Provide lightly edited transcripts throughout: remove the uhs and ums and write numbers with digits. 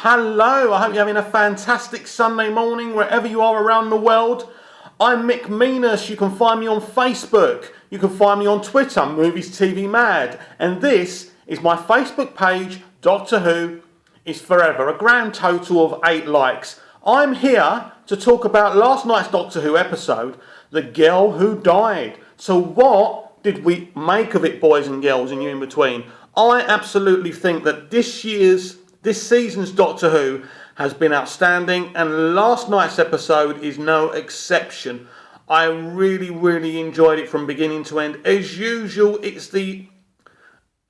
Hello, I hope you're having a fantastic Sunday morning wherever you are around the world. I'm Mick Meanus. You can find me on Facebook. You can find me on Twitter, Movies TV Mad. And this is my Facebook page, Doctor Who is Forever. A grand total of 8 likes. I'm here to talk about last night's Doctor Who episode, The Girl Who Died. So what did we make of it, boys and girls, and you in between? I absolutely think that this season's Doctor Who has been outstanding, and last night's episode is no exception. I really enjoyed it from beginning to end. As usual, it's the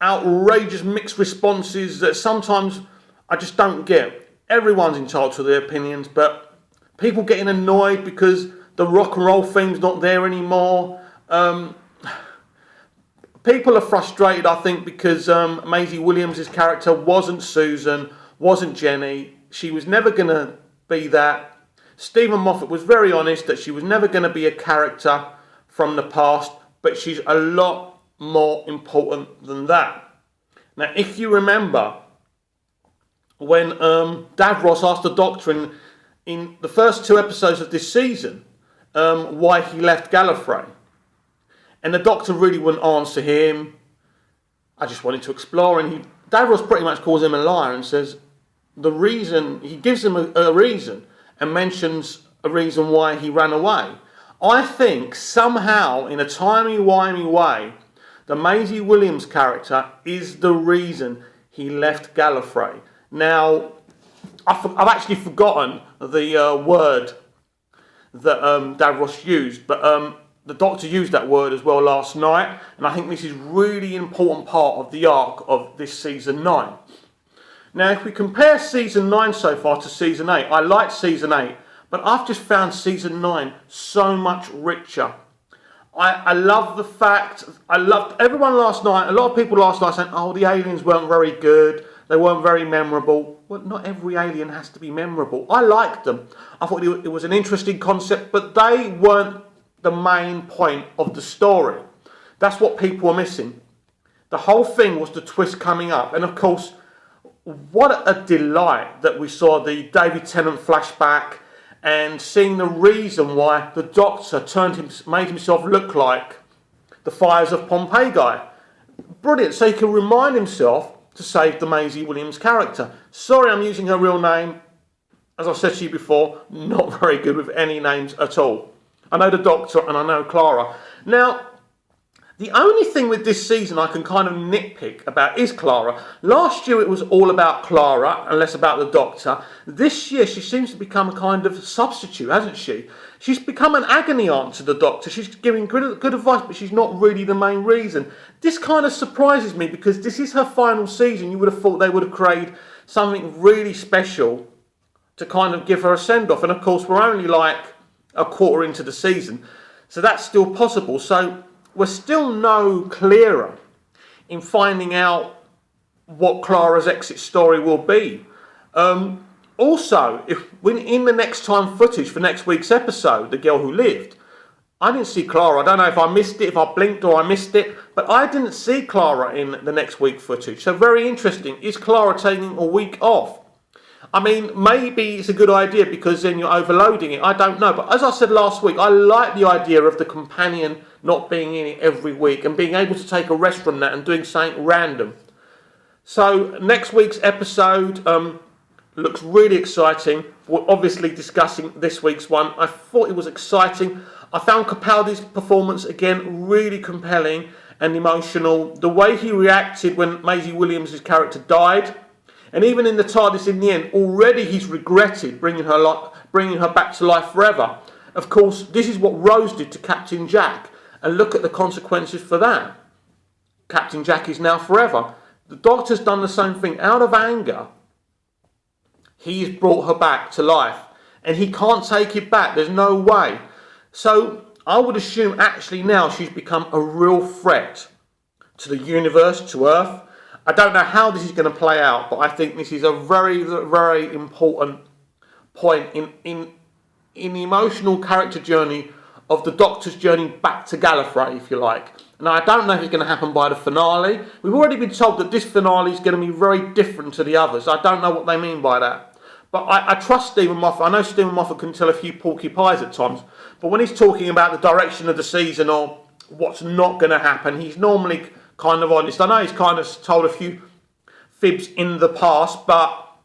outrageous mixed responses that sometimes I just don't get. Everyone's entitled to their opinions, but people getting annoyed because the rock and roll theme's not there anymore. People are frustrated, I think, because Maisie Williams' character wasn't Susan, wasn't Jenny. She was never going to be that. Stephen Moffat was very honest that she was never going to be a character from the past, but she's a lot more important than that. Now, if you remember, when Davros asked the Doctor in the first 2 episodes of this season why he left Gallifrey, and the Doctor really wouldn't answer him. I just wanted to explore, and Davros pretty much calls him a liar and says the reason, he gives him a reason and mentions a reason why he ran away. I think somehow, in a timey-wimey way, the Maisie Williams character is the reason he left Gallifrey. Now, I've actually forgotten the word that Davros used, but the Doctor used that word as well last night, and I think this is really important part of the arc of this season 9. Now, if we compare season 9 so far to season 8, I liked season 8, but I've just found season 9 so much richer. I love the fact, I loved everyone last night, a lot of people last night saying, oh, the aliens weren't very good, they weren't very memorable. Well, not every alien has to be memorable. I liked them. I thought it was an interesting concept, but they weren't the main point of the story. That's what people were missing. The whole thing was the twist coming up, and of course, what a delight that we saw the David Tennant flashback and seeing the reason why the Doctor made himself look like the Fires of Pompeii guy. Brilliant, so he can remind himself to save the Maisie Williams character. Sorry, I'm using her real name. As I said to you before, not very good with any names at all. I know the Doctor and I know Clara. Now, the only thing with this season I can kind of nitpick about is Clara. Last year it was all about Clara and less about the Doctor. This year she seems to become a kind of substitute, hasn't she? She's become an agony aunt to the Doctor. She's giving good advice, but she's not really the main reason. This kind of surprises me because this is her final season. You would have thought they would have created something really special to kind of give her a send-off. And of course we're only like a quarter into the season, so that's still possible. So we're still no clearer in finding out what Clara's exit story will be. Also, if in the next time footage for next week's episode, The Girl Who Lived, I didn't see Clara. I don't know if I missed it, if I blinked or I missed it, but I didn't see Clara in the next week footage. So very interesting. Is Clara taking a week off? I mean, maybe it's a good idea because then you're overloading it. I don't know. But as I said last week, I like the idea of the companion not being in it every week and being able to take a rest from that and doing something random. So next week's episode looks really exciting. We're obviously discussing this week's one. I thought it was exciting. I found Capaldi's performance, again, really compelling and emotional. The way he reacted when Maisie Williams' character died, and even in the TARDIS in the end, already he's regretted bringing her back to life forever. Of course, this is what Rose did to Captain Jack, and look at the consequences for that. Captain Jack is now forever. The Doctor's done the same thing. Out of anger, he's brought her back to life, and he can't take it back. There's no way. So I would assume actually now she's become a real threat to the universe, to Earth. I don't know how this is going to play out, but I think this is a very important point in the emotional character journey of the Doctor's journey back to Gallifrey, if you like. Now, I don't know if it's going to happen by the finale. We've already been told that this finale is going to be very different to the others. I don't know what they mean by that. But I trust Stephen Moffat. I know Stephen Moffat can tell a few porky pies at times. But when he's talking about the direction of the season or what's not going to happen, he's normally kind of honest. I know he's kind of told a few fibs in the past, but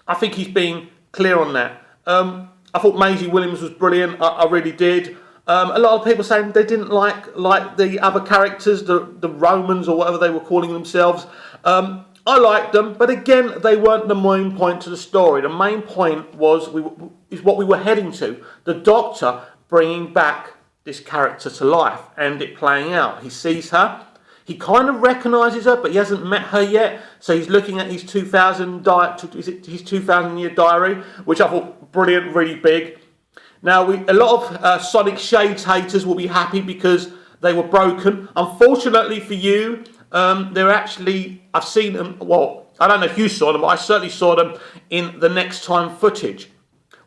I think he's being clear on that. I thought Maisie Williams was brilliant. I really did. A lot of people saying they didn't like the other characters, the Romans or whatever they were calling themselves. I liked them, but again, they weren't the main point to the story. The main point is what we were heading to. The Doctor bringing back this character to life and it playing out. He sees her. He kind of recognises her, but he hasn't met her yet. So he's looking at his 2000-year diary, which I thought brilliant, really big. Now, a lot of Sonic Shades haters will be happy because they were broken. Unfortunately for you, they're actually, I've seen them, well, I don't know if you saw them, but I certainly saw them in the Next Time footage.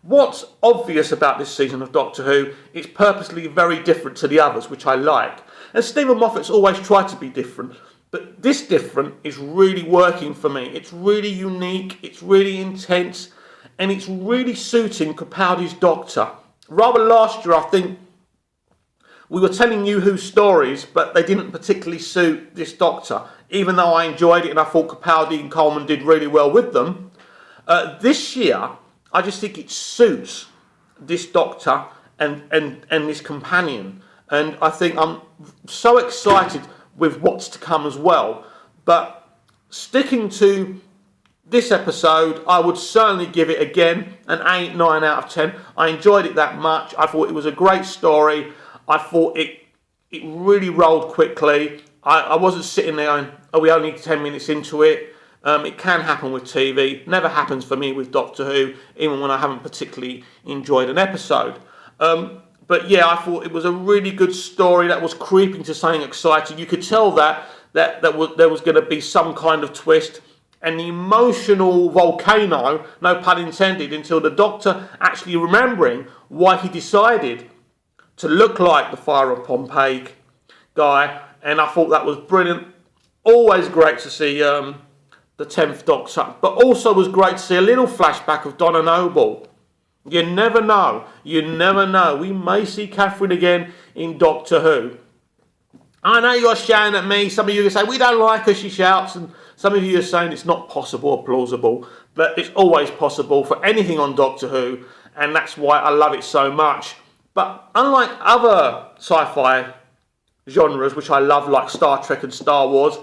What's obvious about this season of Doctor Who, it's purposely very different to the others, which I like. And Stephen Moffat's always tried to be different, but this different is really working for me. It's really unique, it's really intense, and it's really suiting Capaldi's Doctor. Rather last year, I think, we were telling you who stories, but they didn't particularly suit this Doctor, even though I enjoyed it and I thought Capaldi and Coleman did really well with them. This year, I just think it suits this Doctor and this companion. And I think I'm so excited with what's to come as well. But sticking to this episode, I would certainly give it again an 8, 9 out of 10. I enjoyed it that much. I thought it was a great story. I thought it really rolled quickly. I wasn't sitting there going, oh, we only 10 minutes into it. It can happen with TV. Never happens for me with Doctor Who, even when I haven't particularly enjoyed an episode. But yeah, I thought it was a really good story that was creeping to something exciting. You could tell that there was going to be some kind of twist. And the emotional volcano, no pun intended, until the Doctor actually remembering why he decided to look like the Fire of Pompeii guy. And I thought that was brilliant. Always great to see the 10th Doctor, but also was great to see a little flashback of Donna Noble. You never know. You never know. We may see Catherine again in Doctor Who. I know you're shouting at me. Some of you are saying, we don't like her, she shouts. And some of you are saying it's not possible or plausible. But it's always possible for anything on Doctor Who. And that's why I love it so much. But unlike other sci-fi genres, which I love, like Star Trek and Star Wars,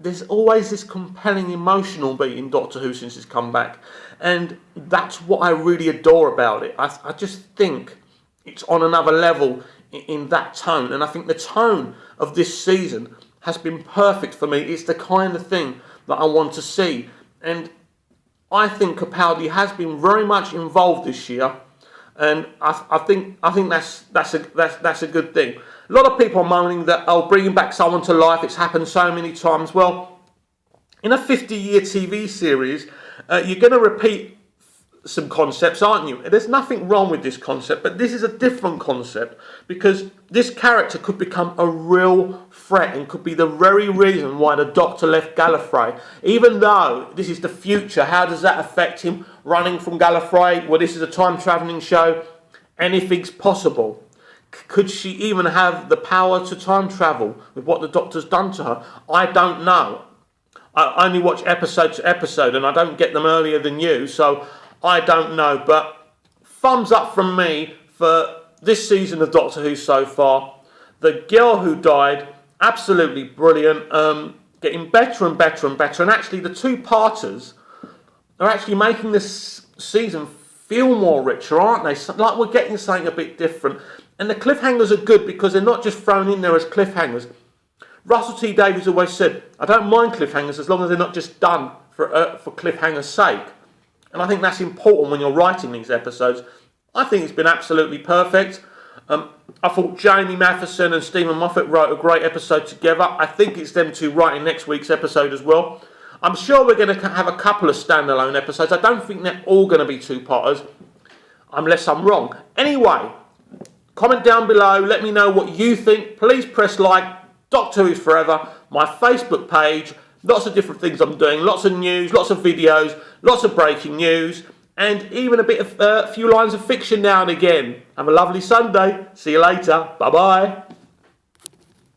there's always this compelling emotional beat in Doctor Who since it's come back. And that's what I really adore about it. I just think it's on another level in that tone. And I think the tone of this season has been perfect for me. It's the kind of thing that I want to see. And I think Capaldi has been very much involved this year. And I think that's a good thing. A lot of people are moaning that, bringing back someone to life, it's happened so many times. Well, in a 50-year TV series, you're going to repeat some concepts, aren't you? There's nothing wrong with this concept, but this is a different concept because this character could become a real threat and could be the very reason why the Doctor left Gallifrey. Even though this is the future, how does that affect him running from Gallifrey? Well, this is a time-travelling show. Anything's possible. Could she even have the power to time travel with what the Doctor's done to her? I don't know. I only watch episode to episode and I don't get them earlier than you, so I don't know. But thumbs up from me for this season of Doctor Who so far. The girl who died, absolutely brilliant. Getting better and better and better. And actually the two-parters are actually making this season feel more richer, aren't they? Like we're getting something a bit different. And the cliffhangers are good because they're not just thrown in there as cliffhangers. Russell T Davies always said, I don't mind cliffhangers as long as they're not just done for cliffhangers' sake. And I think that's important when you're writing these episodes. I think it's been absolutely perfect. I thought Jamie Matheson and Stephen Moffat wrote a great episode together. I think it's them two writing next week's episode as well. I'm sure we're going to have a couple of standalone episodes. I don't think they're all going to be two-parters, unless I'm wrong. Anyway, comment down below. Let me know what you think. Please press like, Doctor Who's Forever, my Facebook page, lots of different things I'm doing, lots of news, lots of videos, lots of breaking news, and even a few lines of fiction now and again. Have a lovely Sunday. See you later. Bye-bye.